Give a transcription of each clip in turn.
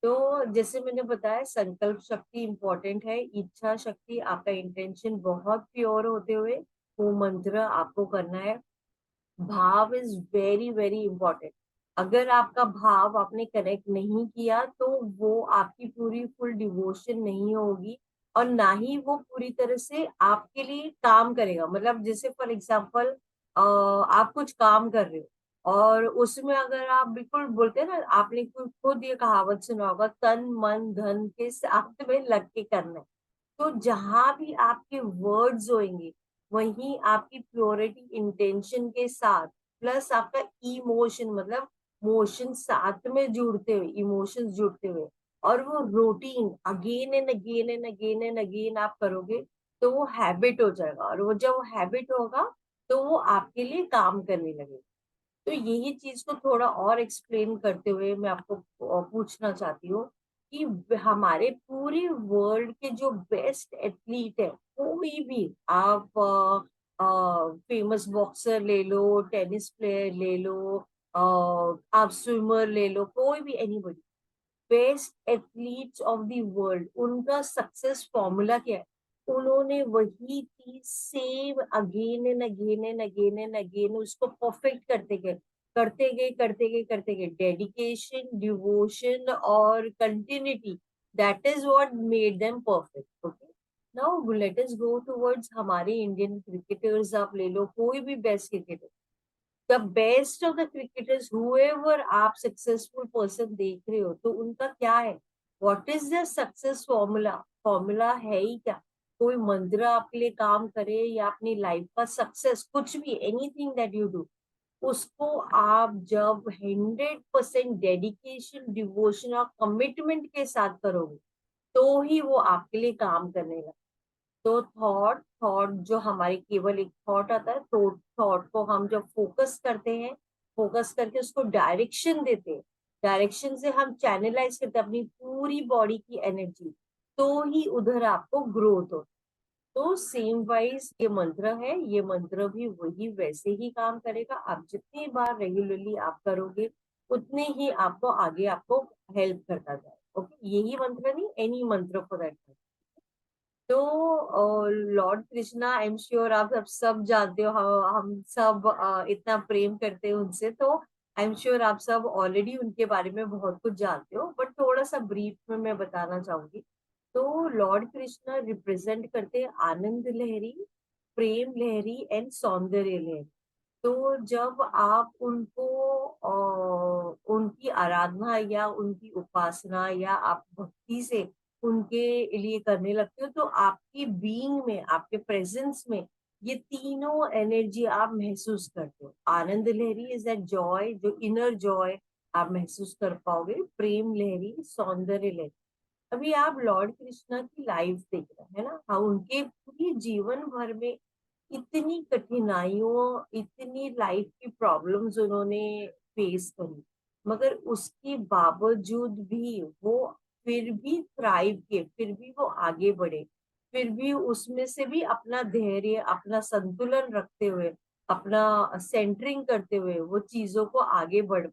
तो जैसे मैंने बताया, संकल्प शक्ति इंपॉर्टेंट है, इच्छा शक्ति, आपका इंटेंशन बहुत प्योर होते हुए वो मंत्र आपको करना है। भाव इज वेरी वेरी इंपॉर्टेंट। अगर आपका भाव आपने कनेक्ट नहीं किया तो वो आपकी पूरी फुल डिवोशन नहीं होगी, और ना ही वो पूरी तरह से आपके लिए काम करेगा। मतलब जैसे फॉर एग्जाम्पल, आप कुछ काम कर रहे हो और उसमें अगर आप बिल्कुल बोलते हैं ना, आपने खुद ये कहावत सुना होगा, तन मन धन के साथ में लग के करना है। तो जहां भी आपके वर्ड्स होंगे, वहीं आपकी प्योरिटी इंटेंशन के साथ प्लस आपका इमोशन, मतलब मोशन साथ में जुड़ते हुए, इमोशंस जुड़ते हुए, और वो routine again and again and again and again आप करोगे, तो वो हैबिट हो जाएगा, और वो जब हैबिट होगा तो वो आपके लिए काम करने लगेगा। तो यही चीज को थोड़ा और एक्सप्लेन करते हुए मैं आपको पूछना चाहती हूँ कि हमारे पूरे वर्ल्ड के जो बेस्ट एथलीट है, कोई भी आप फेमस बॉक्सर ले लो, टेनिस प्लेयर ले लो, आप स्विमर ले लो, कोई भी anybody, best athletes of the world, उनका सक्सेस फॉर्मूला क्या है? उन्होंने वही चीज same again and again and again and again उसको परफेक्ट करते गए, करते गए, करते गए, करते गए। डेडिकेशन, डिवोशन और continuity, that is what made them perfect. Okay, now let us go towards हमारे इंडियन क्रिकेटर्स। आप ले लो कोई भी best cricketer, the best of the cricketers, whoever आप सक्सेसफुल पर्सन देख रहे हो, तो उनका क्या है? What is the success formula? Formula है ही क्या? कोई मंत्र आपके लिए काम करे, या अपनी लाइफ का सक्सेस, कुछ भी, एनीथिंग दैट यू डू, उसको आप जब 100% डेडिकेशन, डिवोशन और कमिटमेंट के साथ करोगे, तो ही वो आपके लिए काम करने लगे। तो थॉट थॉट जो हमारी, केवल एक थॉट आता है, तो थॉट को हम जब फोकस करते हैं, फोकस करके उसको डायरेक्शन देते हैं, डायरेक्शन से हम चैनलाइज करते हैं अपनी पूरी बॉडी की एनर्जी, तो ही उधर आपको ग्रोथ हो। तो सेम वाइज ये मंत्र है, ये मंत्र भी वही वैसे ही काम करेगा। आप जितनी बार रेगुलरली आप करोगे, उतने ही आपको आगे आपको हेल्प करता जाए। ओके, यही मंत्र नहीं, एनी मंत्र फॉर दैट। तो Lord Krishna, I am sure आप सब जानते हो, हम सब इतना प्रेम करते हैं उनसे, तो आई एम श्योर आप सब ऑलरेडी उनके बारे में बहुत कुछ जानते हो, बट थोड़ा सा ब्रीफ में मैं बताना चाहूंगी। तो लॉर्ड कृष्णा रिप्रेजेंट करते हैं आनंद लहरी, प्रेम लहरी एंड सौंदर्य लहरी। तो जब आप उनको उनकी आराधना या उनकी उपासना या आप भक्ति से उनके लिए करने लगते हो, तो आपकी बीइंग में, आपके प्रेजेंस में ये तीनों एनर्जी आप महसूस करते हो। आनंद लहरी इज दैट जॉय, जो इनर जॉय आप महसूस कर पाओगे। प्रेम लहरी, सौंदर्य लहरी। अभी आप लॉर्ड कृष्णा की लाइफ देख रहे हैं ना, हाँ, उनके पूरी जीवन भर में इतनी कठिनाइयों, इतनी लाइफ की प्रॉब्लम्स उन्होंने फेस करी, मगर उसके बावजूद भी वो फिर भी थ्राइव किए, फिर भी वो आगे बढ़े, फिर भी उसमें से भी अपना धैर्य, अपना संतुलन रखते हुए, अपना सेंटरिंग करते हुए वो चीजों को आगे बढ़।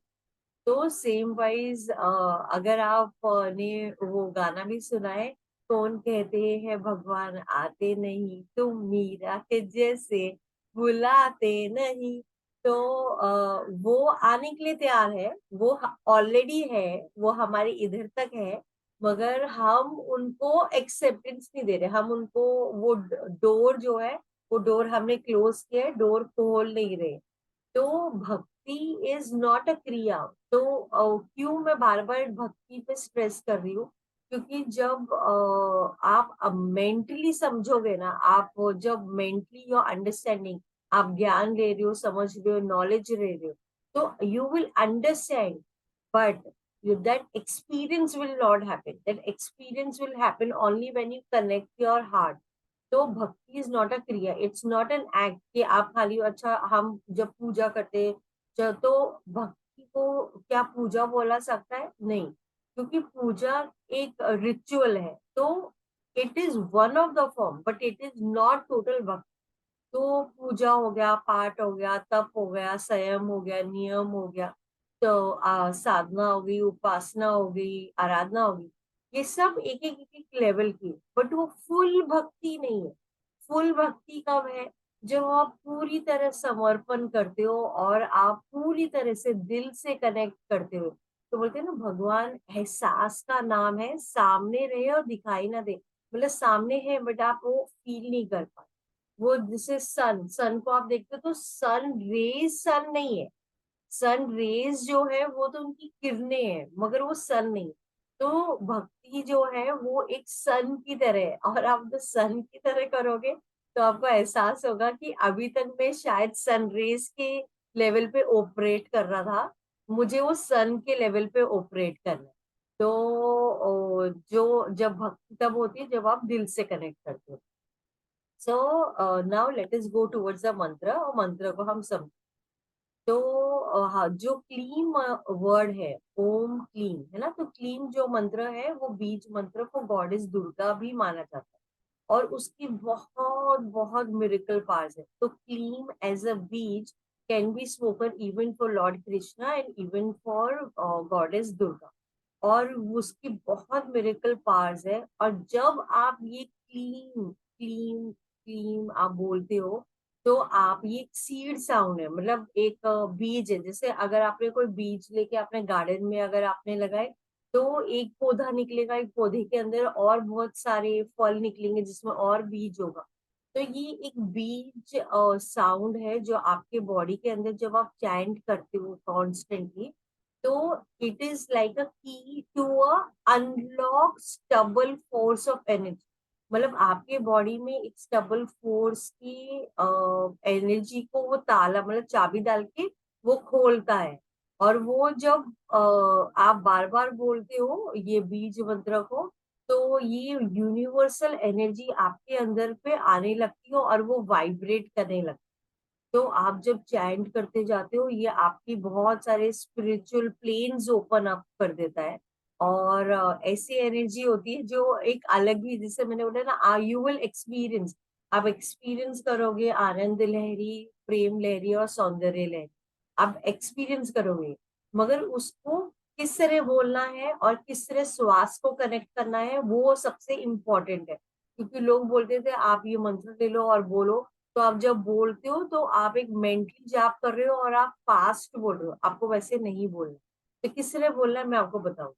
तो सेम वाइज अगर आपने वो गाना भी सुना है, कौन कहते हैं भगवान आते नहीं, तुम मीरा के जैसे बुलाते नहीं। तो वो आने के लिए तैयार है, वो ऑलरेडी है, वो हमारे इधर तक है, मगर हम उनको एक्सेप्टेंस नहीं दे रहे, हम उनको वो डोर जो है, वो डोर हमने क्लोज किया है, डोर खोल नहीं रहे। तो भक्ति इज नॉट अ क्रिया। तो क्यों मैं बार बार भक्ति पे स्ट्रेस कर रही हूँ? क्योंकि जब आप मेंटली समझोगे ना, आप जब मेंटली योर अंडरस्टैंडिंग, आप ज्ञान ले रहे हो, समझ रहे हो, नॉलेज ले रहे हो, तो you will understand, but that experience will not happen. That experience will happen only when you connect your heart. तो भक्ति इज नॉट अ क्रिया, इट्स नॉट एन एक्ट कि आप खाली, अच्छा हम जब पूजा करते हैं, तो भक्ति को क्या पूजा बोला सकता है? नहीं, क्योंकि पूजा एक रिचुअल है, तो it is one of the form, but it is not total भक्ति। तो पूजा हो गया, पाठ हो गया, तप हो गया, संयम हो गया, नियम हो गया, तो साधना हो गई, उपासना हो गई, आराधना हो गई, ये सब एक लेवल की, बट वो फुल भक्ति नहीं है। फुल भक्ति कब है? जब आप पूरी तरह समर्पण करते हो और आप पूरी तरह से दिल से कनेक्ट करते हो। तो बोलते हैं ना, भगवान एहसास का नाम है, सामने रहे और दिखाई ना दे। मतलब सामने है बट आप वो फील नहीं कर पाते। वो जैसे सन को आप देखते हो तो सन रेज सन नहीं है। सन रेज जो है वो तो उनकी किरणें हैं, मगर वो सन नहीं। तो भक्ति जो है वो एक सन की तरह है, और आप तो सन की तरह करोगे तो आपको एहसास होगा कि अभी तक मैं शायद सन रेज के लेवल पे ऑपरेट कर रहा था, मुझे वो सन के लेवल पे ऑपरेट करना है। तो जो जब भक्ति तब होती है जब आप दिल से कनेक्ट करते हो। So now let us go towards the मंत्र, और मंत्र को हम समझ। तो हाँ, जो क्लीम वर्ड है, ओम क्लीम है ना, तो क्लीम जो मंत्र है वो बीज मंत्र को गॉडेस दुर्गा भी माना जाता है, और उसकी बहुत बहुत मिरेकल पावर्स है। तो क्लीम एज अ बीज can be spoken even for Lord Krishna and even for goddess Durga, और उसकी बहुत मिरेकल पावर्स है। और जब आप ये क्लीम क्लीम क्लीम आप बोलते हो, तो आप ये सीड साउंड है, मतलब एक बीज है। जैसे अगर आपने कोई बीज लेके अपने गार्डन में अगर आपने लगाए, तो एक पौधा निकलेगा, एक पौधे के अंदर और बहुत सारे फल निकलेंगे जिसमें और बीज होगा। तो ये एक बीज साउंड है जो आपके बॉडी के अंदर जब आप चैंट करते हो कॉन्स्टेंटली, तो it is like a key to a unlock stable force of energy. मतलब आपके बॉडी में एक स्टबल फोर्स की एनर्जी को वो ताला, मतलब चाबी डाल के वो खोलता है। और वो जब आप बार बार बोलते हो ये बीज मंत्र को, तो ये यूनिवर्सल एनर्जी आपके अंदर पे आने लगती है और वो वाइब्रेट करने लगती है। तो आप जब चैंट करते जाते हो, ये आपकी बहुत सारे स्पिरिचुअल प्लेन्स ओपन अप कर देता है। और ऐसी एनर्जी होती है जो एक अलग ही, जैसे मैंने बोला ना, यू विल एक्सपीरियंस, आप एक्सपीरियंस करोगे आनंद लहरी, प्रेम लहरी और सौंदर्य लहरी, आप एक्सपीरियंस करोगे। मगर उसको किस तरह बोलना है और किस तरह श्वास को कनेक्ट करना है वो सबसे इम्पोर्टेंट है। क्योंकि लोग बोलते थे आप ये मंत्र ले लो और बोलो, तो आप जब बोलते हो तो आप एक मेंटली जाप कर रहे हो और आप फास्ट बोल रहे हो, आपको वैसे नहीं बोलना। तो किस तरह बोलना है मैं आपको बताऊं।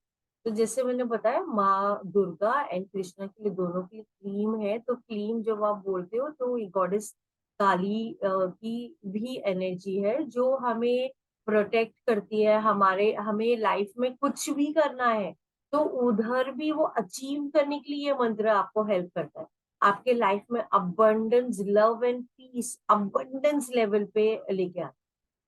तो जैसे मैंने बताया, माँ दुर्गा एंड कृष्णा के लिए दोनों की क्लीम है, तो क्लीम जब आप बोलते हो तो गॉडेस काली की भी एनर्जी है जो हमें प्रोटेक्ट करती है। हमारे हमें लाइफ में कुछ भी करना है तो उधर भी वो अचीव करने के लिए ये मंत्र आपको हेल्प करता है। आपके लाइफ में abundance, love and peace abundance level पे लेके आता।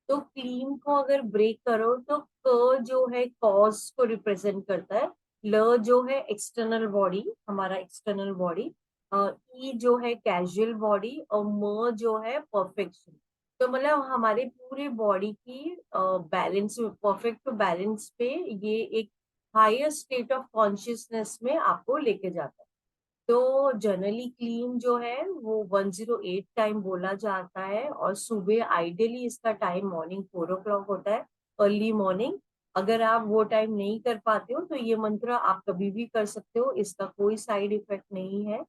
तो क्लीन को अगर ब्रेक करो तो क जो है कॉज को रिप्रेजेंट करता है, ल जो है एक्सटर्नल बॉडी, हमारा एक्सटर्नल बॉडी, ई जो है कैजुअल बॉडी, और म जो है परफेक्शन। तो मतलब हमारे पूरे बॉडी की बैलेंस, परफेक्ट बैलेंस पे ये एक हायर स्टेट ऑफ कॉन्शियसनेस में आपको लेके जाता है। तो जनरली क्लीन जो है वो 108 टाइम बोला जाता है, और सुबह आइडियली इसका टाइम मॉर्निंग 4 o'clock होता है, अर्ली मॉर्निंग। अगर आप वो टाइम नहीं कर पाते हो तो ये मंत्र आप कभी भी कर सकते हो, इसका कोई साइड इफेक्ट नहीं है।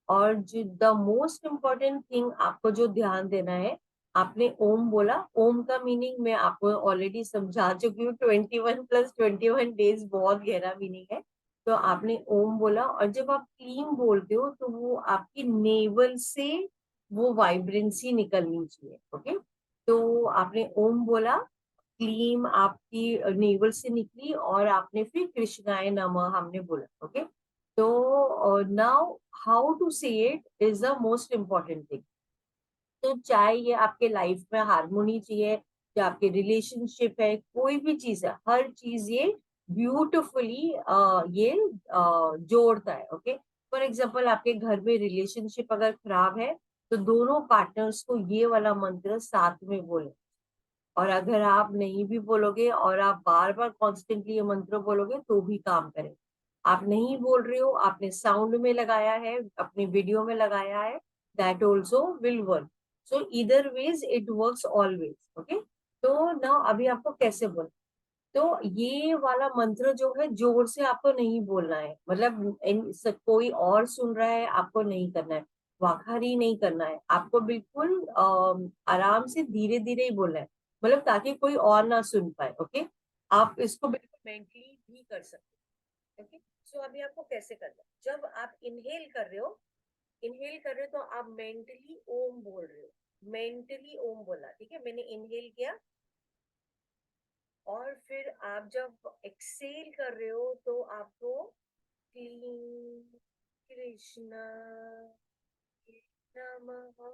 और जो द मोस्ट इम्पोर्टेंट थिंग आपको जो ध्यान देना है, आपने ओम बोला, ओम का मीनिंग मैं आपको ऑलरेडी समझा चुकी हूँ, 21 + 21 डेज बहुत गहरा मीनिंग है। तो आपने ओम बोला, और जब आप क्लीम बोलते हो तो वो आपकी नेवल से वो वाइब्रेंसी निकलनी चाहिए। ओके, तो आपने ओम बोला, क्लीम आपकी नेवल से निकली, और आपने फिर कृष्णाय नमः हमने बोला। ओके, तो नाउ हाउ टू से it is the most important thing. तो चाहे ये आपके लाइफ में हारमोनी चाहिए, या आपके रिलेशनशिप है, कोई भी चीज है, हर चीज ये ब्यूटिफुली ये जोड़ता है। ओके, फॉर एग्जाम्पल आपके घर में रिलेशनशिप अगर खराब है, तो दोनों पार्टनर्स को ये वाला मंत्र साथ में बोले। और अगर आप नहीं भी बोलोगे और आप बार बार कॉन्स्टेंटली ये मंत्र बोलोगे तो भी काम करे। आप नहीं बोल रहे हो, आपने साउंड में लगाया है, अपनी वीडियो में लगाया है, दैट ऑल्सो विल वर्क। सो इधर ways it works always. Okay, तो नाउ अभी आपको कैसे बोल, तो ये वाला मंत्र जो है जोर से आपको नहीं बोलना है, मतलब कोई और सुन रहा है आपको नहीं करना है, वाखारी नहीं करना है, आपको बिल्कुल आराम से धीरे धीरे ही बोलना है, मतलब ताकि कोई और ना सुन पाए। ओके, आप इसको बिल्कुल मेंटली भी कर सकते हैं। ओके, सो अभी आपको कैसे करना है, जब आप इनहेल कर रहे हो, तो आप मेंटली ओम बोल रहे हो, मेंटली ओम बोला, ठीक है, मैंने इनहेल किया, और फिर आप जब एक्सेल कर रहे हो तो आपको क्लीं कृष्णा नमः,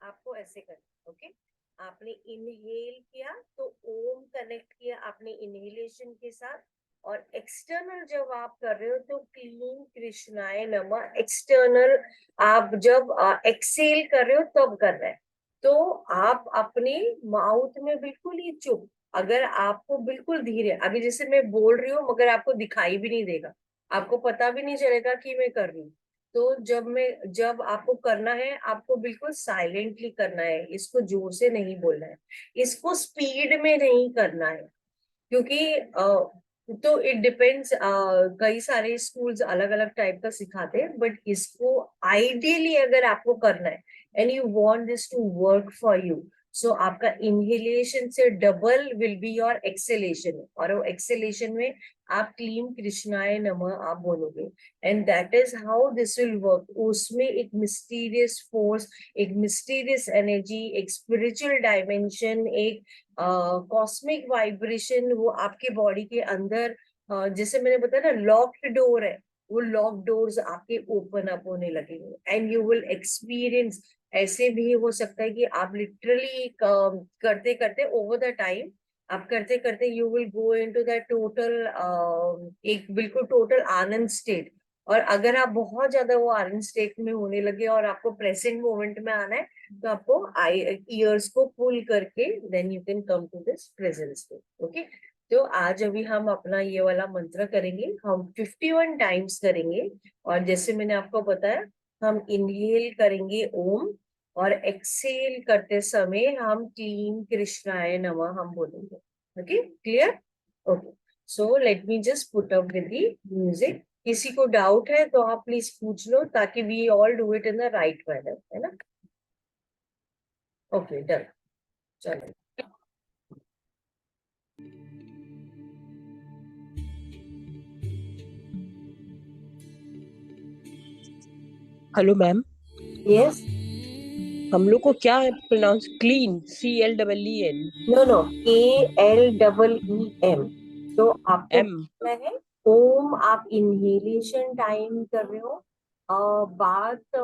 आपको ऐसे करना। ओके, आपने इनहेल किया तो ओम कनेक्ट किया आपने इनहेलेशन के साथ, और एक्सटर्नल जब आप कर रहे हो तो क्लीं कृष्णाय नमः एक्सटर्नल, आप जब एक्सेल कर रहे हो तब कर रहे हैं। तो आप अपने माउथ में बिल्कुल ही चुप, अगर आपको बिल्कुल धीरे, अभी जैसे मैं बोल रही हूँ मगर आपको दिखाई भी नहीं देगा, आपको पता भी नहीं चलेगा कि मैं कर रही हूँ, तो जब आपको करना है आपको बिल्कुल साइलेंटली करना है, इसको जोर से नहीं बोलना है, इसको स्पीड में नहीं करना है, क्योंकि तो इट डिपेंड्स, कई सारे स्कूल्स अलग अलग टाइप का सिखाते हैं, बट इसको आइडियली अगर आपको करना है and you want this to work for you, so आपका इनहेलेशन से double will be your acceleration, और वो एक्सेलेशन में आप क्लीम कृष्णाय नमः आप बोलोगे, and that is how this will work. उसमें एक मिस्टीरियस फोर्स, एक मिस्टीरियस एनर्जी, एक स्पिरिचुअल डायमेंशन, एक कॉस्मिक वाइब्रेशन वो आपके बॉडी के अंदर, जैसे मैंने बताया ना लॉक्ड डोर है, वो लॉक डोर्स आपके ओपन अप होने लगेंगे, एंड यू विल एक्सपीरियंस। ऐसे भी हो सकता है कि आप लिटरली करते करते ओवर द टाइम, आप करते करते you will go into that total, एक बिल्कुल टोटल आनंद स्टेट। और अगर आप बहुत ज्यादा वो आनंद स्टेट में होने लगे और आपको प्रेजेंट मोमेंट में आना है, तो आपको आई ईयर्स को पुल करके then you can come to this present state. Okay, तो आज अभी हम अपना ये वाला मंत्र करेंगे, हम 51 टाइम्स करेंगे, और जैसे मैंने आपको बताया हम इनहेल करेंगे ओम, और एक्सेल करते समय हम क्लीम कृष्णाय नमः हम बोलेंगे। Okay, clear? Okay, so let me just put up with the music. किसी को डाउट है तो आप प्लीज पूछ लो, ताकि we all do it in the right manner, है ना? ओके, डन, चलो। हेलो मैम, यस, हम लोग को क्या pronounce clean CLEEN no no, KLEEM, तो आपको M क्या है, ओम आप इनहेलेशन टाइम कर रहे हो। बात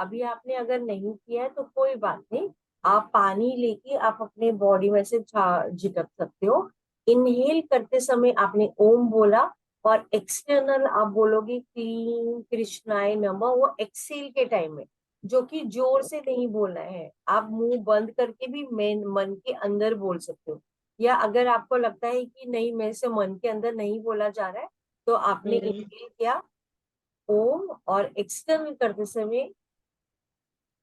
अभी आपने अगर नहीं किया है तो कोई बात नहीं, आप पानी लेके आप अपने बॉडी में से झिटक सकते हो। इनहेल करते समय आपने ओम बोला, और एक्सटर्नल आप बोलोगे क्लीं कृष्णाय नमः, वो एक्सेल के टाइम में, जो कि जोर से नहीं बोलना है, आप मुंह बंद करके भी मन के अंदर बोल सकते हो, या अगर आपको लगता है कि नहीं मेरे से मन के अंदर नहीं बोला जा रहा है, तो आपने इनहेल किया ओम, और एक्सटर्नल करते समय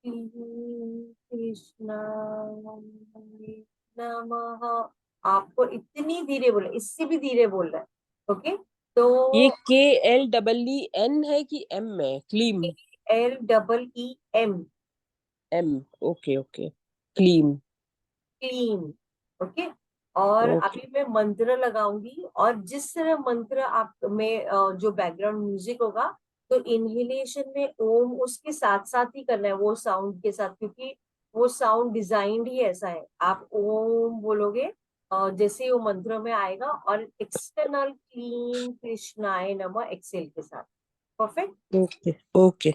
कृष्णा नमः, आपको इतनी धीरे बोला, इससे भी धीरे बोल रहा है। ओके, ये तो KLEEN है कि M है? क्लीम LEEM, M, ओके ओके, क्लीम, क्लीन। ओके, और ओके। अभी मैं मंत्र लगाऊंगी, और जिस तरह मंत्र आप में जो बैकग्राउंड म्यूजिक होगा, तो इनहेलेशन में ओम उसके साथ साथ ही करना है, वो साउंड के साथ, क्योंकि वो साउंड डिजाइंड ही ऐसा है, आप ओम बोलोगे जैसे ही वो मंत्र में आएगा, और एक्सटर्नल क्लीन कृष्णाय नमः एक्सेल के साथ। परफेक्ट। Okay okay.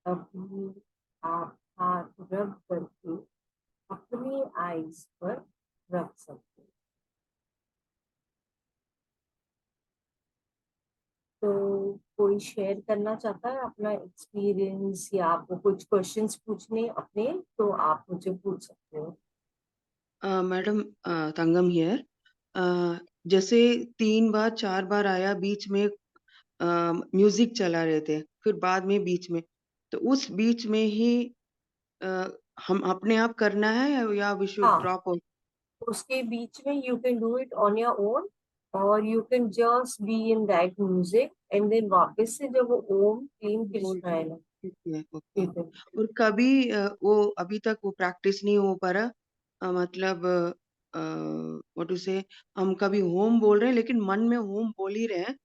अभी आप हाथ रब करके अपनी आईज पर रख सकते हैं। तो कोई शेयर करना चाहता है अपना एक्सपीरियंस या आपको कुछ क्वेश्चंस पूछने अपने, तो आप मुझे पूछ सकते हो। Madam, Thangam here. जैसे 3 बार 4 बार आया, बीच में म्यूजिक चला रहे थे, फिर बाद में बीच में, तो उस बीच में ही हम अपने आप करना है या वी शुड हाँ, ड्रॉप ऑन? उसके बीच में you can do it on your own, और you can just be in that music and then वापस से जब वो ओम क्लीम बोल कृष्णा है ना, ठीक है, ओके। you can- और कभी वो अभी तक वो प्रैक्टिस नहीं हो पा रहा, मतलब व्हाट टू से, हम कभी होम बोल रहे हैं लेकिन मन में होम बोल ही रहे हैं,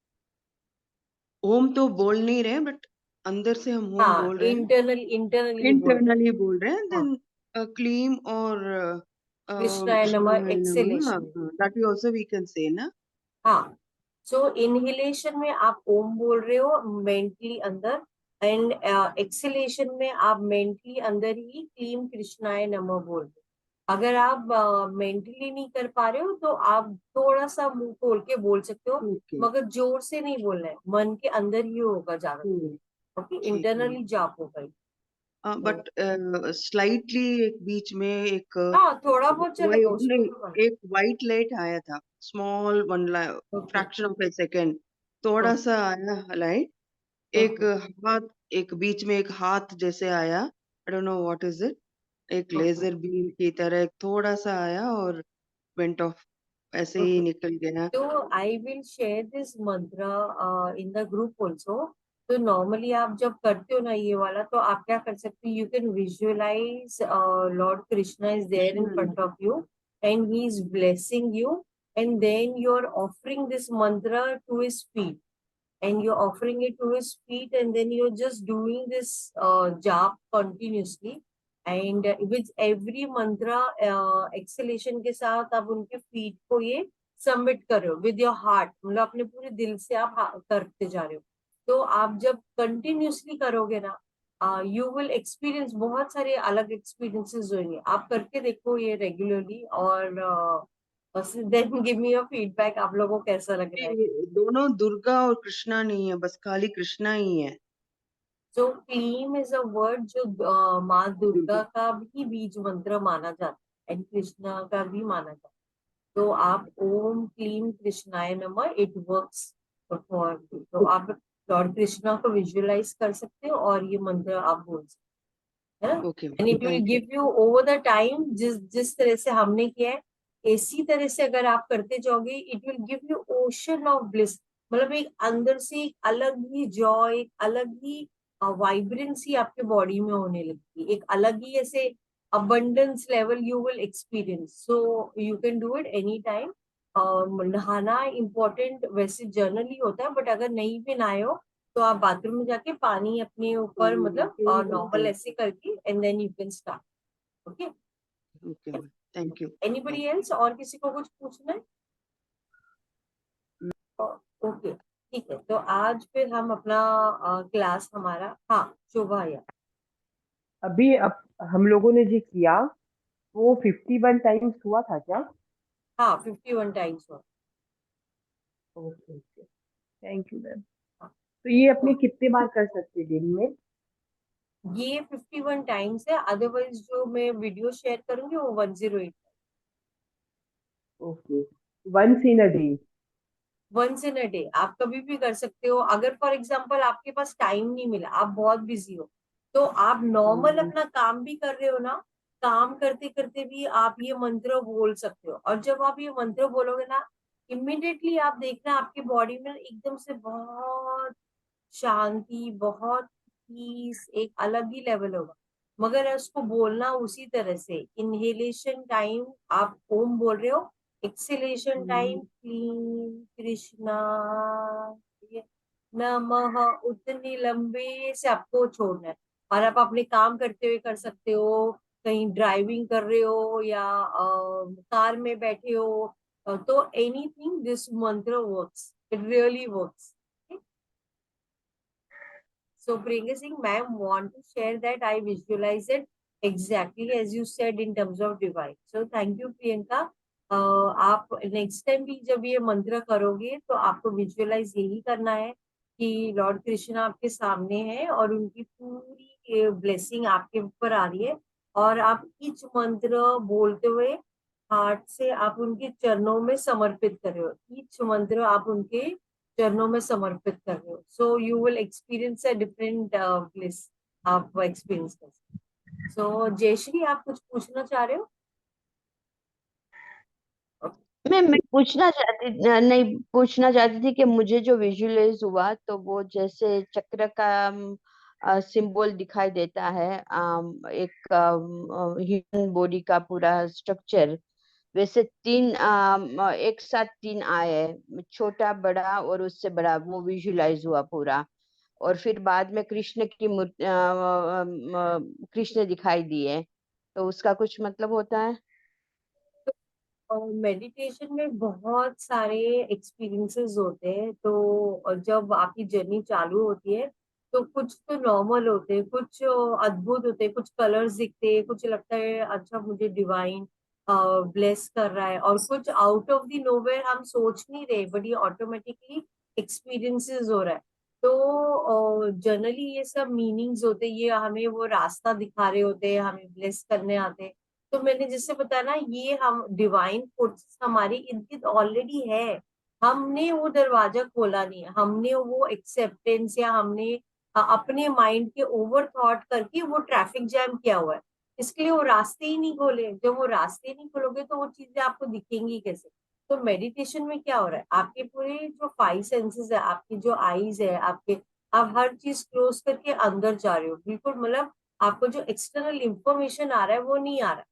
होम तो बोल नहीं रहे हैं, बट अंदर से हम होम हाँ, बोल रहे हैं, इंटरनली बोल रहे इंटरनली बोल रहे हैं, हैं। हाँ, देन क्लीम और कृष्णाय नमः कृष्णाय नमः, acceleration. That we also we can say ना। हाँ, सो इनहेलेशन में आप ओम बोल रहे हो मेंटली अंदर, एंड एक्सेलेशन में आप मेंटली अंदर ही क्लीम कृष्णाय नमः बोल रहे हो। अगर आप मेंटली नहीं कर पा रहे हो तो आप थोड़ा सा मुंह खोल के बोल सकते हो, ओके, मगर जोर से नहीं बोलना है, मन के अंदर ही होगा ज्यादा। ओके, ठीक है। इंटरनली जाप होगा। तो बट स्लाइटली एक बीच में एक हाँ, थोड़ा बहुत चलेगा, उसमें नहीं, तो बना। एक वाइट लाइट आया था, small one okay, fraction of A second, थोड़ा सा आया लाइट, एक ओके, हाथ, एक बीच में एक हाथ जैसे आया, I don't know what is it, एक ओके, लेजर बीम की तरह एक थोड़ा सा आया और वेंट ऑफ, ऐसे ही ओके। निकल गया। तो आई विल शेयर दिस मंत्र इन द ग्रुप ऑल्सो। तो नॉर्मली आप जब करते हो ना ये वाला, तो आप क्या कर सकते हो, you can visualise lord Krishna is there in Krishna, front of you and he is blessing you, and then you are offering this mantra to his feet, and you're offering it to his feet, and then you're just doing this jap continuously, and with every mantra exhalation के साथ आप उनके feet को ये submit कर रहे हो with your heart, मतलब अपने पूरे दिल से आप करते जा रहे हो। तो आप जब कंटिन्यूसली करोगे ना, यू विल एक्सपीरियंस बहुत सारे अलग एक्सपीरियंसेस होंगे। आप करके देखो ये रेगुलरली, और then give me your feedback, आप लोगों को कैसा लग रहा है। दोनों दुर्गा और कृष्णा नहीं है, बस खाली कृष्णा ही है। जो क्लीम इज अ वर्ड जो माँ दुर्गा का भी बीज मंत्र माना जाता है, एंड कृष्णा का भी माना जाता है। तो आप ओम क्लीम कृष्णाय नमः, इट वर्क्स फॉर, तो आप लॉर्ड कृष्णा को विजुअलाइज कर सकते हो और ये मंत्र आप बोल सकते हो, है ना। Okay, and it will thank you. Give you over the time, जिस जिस तरह से हमने किया है, इसी तरह से अगर आप करते जाओगे, it will give you ocean of bliss. मतलब एक अंदर से एक अलग ही जॉय, एक अलग ही वाइब्रेंसी आपके बॉडी में होने लगती है, एक अलग ही ऐसे abundance level you will experience. So you can do it any time. नहाना इम्पोर्टेंट वैसे जनरली होता है, बट अगर नहीं भी नहाए हो तो आप बाथरूम में जाके पानी अपने ऊपर, मतलब नॉर्मल ऐसे करके, and then you can start. Okay, okay, thank you. Anybody else, और किसी को कुछ पूछना है? ओके, ठीक है, तो आज फिर हम अपना क्लास हमारा, हाँ शोभा या, अभी अब हम लोगों ने जो किया वो 51 टाइम्स हुआ था क्या? हाँ 51 टाइम्स हुआ। Okay okay, thank you ma'am. तो ये अपने तो कितने बार कर सकते हैं दिन में? ये 51 टाइम्स है, अदरवाइज जो मैं वीडियो शेयर करूंगी वो 108। Okay, once in a day. Once in a day आप कभी भी कर सकते हो। अगर फॉर एग्जाम्पल आपके पास टाइम नहीं मिला, आप बहुत बिजी हो, तो आप नॉर्मल अपना काम भी कर रहे हो ना, काम करते करते भी आप ये मंत्र बोल सकते हो। और जब आप ये मंत्र बोलोगे ना, इमिडिएटली आप देखना आपकी बॉडी में एकदम से बहुत शांति, बहुत पीस, एक अलग ही लेवल होगा। मगर उसको बोलना उसी तरह से, इनहेलेशन टाइम आप ओम बोल रहे हो, एक्सेलेशन टाइम क्लीम कृष्णा नमः, उतनी लंबे से आपको छोड़ना है। और आप अपने काम करते हुए कर सकते हो, कहीं ड्राइविंग कर रहे हो या कार में बैठे हो, तो एनीथिंग दिस मंत्र works, it really works. So Priyanka Singh, ma'am, want to share that I visualize it exactly as you said in terms of divine. So thank you, Priyanka. आप नेक्स्ट टाइम भी जब ये मंत्र करोगे तो आपको visualise यही करना है कि लॉर्ड कृष्ण आपके सामने है और उनकी पूरी ब्लेसिंग आपके ऊपर आ रही है, और आप ईच मंत्र बोलते हुए हार्ट से आप उनके चरणों में समर्पित कर रहे हो, ईच मंत्र आप उनके चरणों में समर्पित कर रहे हो. So you will experience a different bliss, आप एक्सपीरियंस कर सकते. सो जयश्री, आप कुछ पूछना चाह रहे हो? मैं पूछना चाहती नहीं पूछना चाहती थी कि मुझे जो विजुअलाइज हुआ तो वो जैसे चक्र का सिंबल दिखाई देता है, एक ह्यूमन बॉडी का पूरा स्ट्रक्चर, वैसे तीन एक साथ तीन आए, छोटा बड़ा और उससे बड़ा, वो विजुअलाइज हुआ पूरा। और फिर बाद में कृष्ण की मूर्ति, कृष्ण दिखाई दिए, तो उसका कुछ मतलब होता है? मेडिटेशन में बहुत सारे एक्सपीरियंसेस होते हैं, तो जब आपकी जर्नी चालू होती है तो कुछ तो नॉर्मल होते हैं, कुछ अद्भुत होते हैं, कुछ कलर्स दिखते हैं, कुछ लगता है अच्छा मुझे डिवाइन ब्लेस कर रहा है, और कुछ आउट ऑफ द नोवेयर हम सोच नहीं रहे बट ये ऑटोमेटिकली एक्सपीरियंसेस हो रहा है. तो जनरली ये सब मीनिंग्स होते हैं, ये हमें वो रास्ता दिखा रहे होते हैं, हमें ब्लेस करने आते हैं. तो मैंने जिससे बताया ना, ये हम डिवाइन फोर्सेस हमारे इर्द गिर्द ऑलरेडी है, हमने वो दरवाजा खोला नहीं है, हमने वो एक्सेप्टेंस या हमने अपने माइंड के ओवर थॉट करके वो ट्रैफिक जैम किया हुआ है, इसके लिए वो रास्ते ही नहीं खोले. जब वो रास्ते नहीं खोलोगे तो वो चीजें आपको दिखेंगी कैसे? तो मेडिटेशन में क्या हो रहा है, आपके पूरे जो 5 सेंसेस है, आपकी जो आईज है, आपके, आप हर चीज क्लोज करके अंदर जा रहे हो बिल्कुल, मतलब आपको जो एक्सटर्नल इंफॉर्मेशन आ रहा है वो नहीं आ रहा है,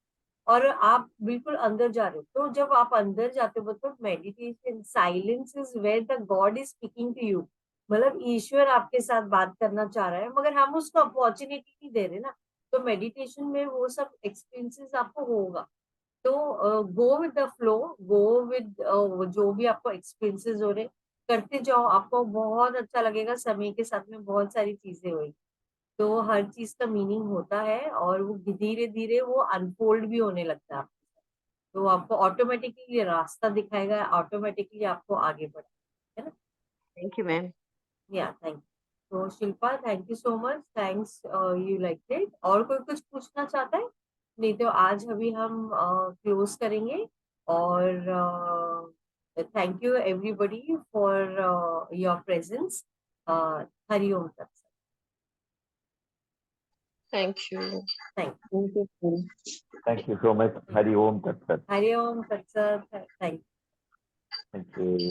और आप बिल्कुल अंदर जा रहे हो. तो जब आप अंदर जाते हो तो meditation, silence is where the God is speaking to you, मतलब ईश्वर आपके साथ बात करना चाह रहा है, मगर हम उसको अपॉर्चुनिटी नहीं दे रहे ना. तो मेडिटेशन में वो सब एक्सपीरियंसेस आपको होगा. तो go with the flow, go with जो भी आपको एक्सपीरियंसेस हो रहे, करते जाओ, आपको बहुत अच्छा लगेगा. समय के साथ में बहुत सारी चीजें हुई, तो हर चीज का मीनिंग होता है और वो धीरे धीरे वो अनफोल्ड भी होने लगता है. तो आपको ऑटोमेटिकली ये रास्ता दिखाएगा, ऑटोमेटिकली आपको आगे बढ़ा, है ना. Thank you ma'am. या थैंक यू. तो Shilpa, thank you so much, thanks, you like it. और कोई कुछ पूछना चाहता है? नहीं तो आज अभी हम क्लोज करेंगे. और thank you everybody for your presence. Hari Om तत्सत. Thank you. Thank thank you. Thank you so much. Hari Om Tat Sat. Hari Om तत्सत. Thank Thank you.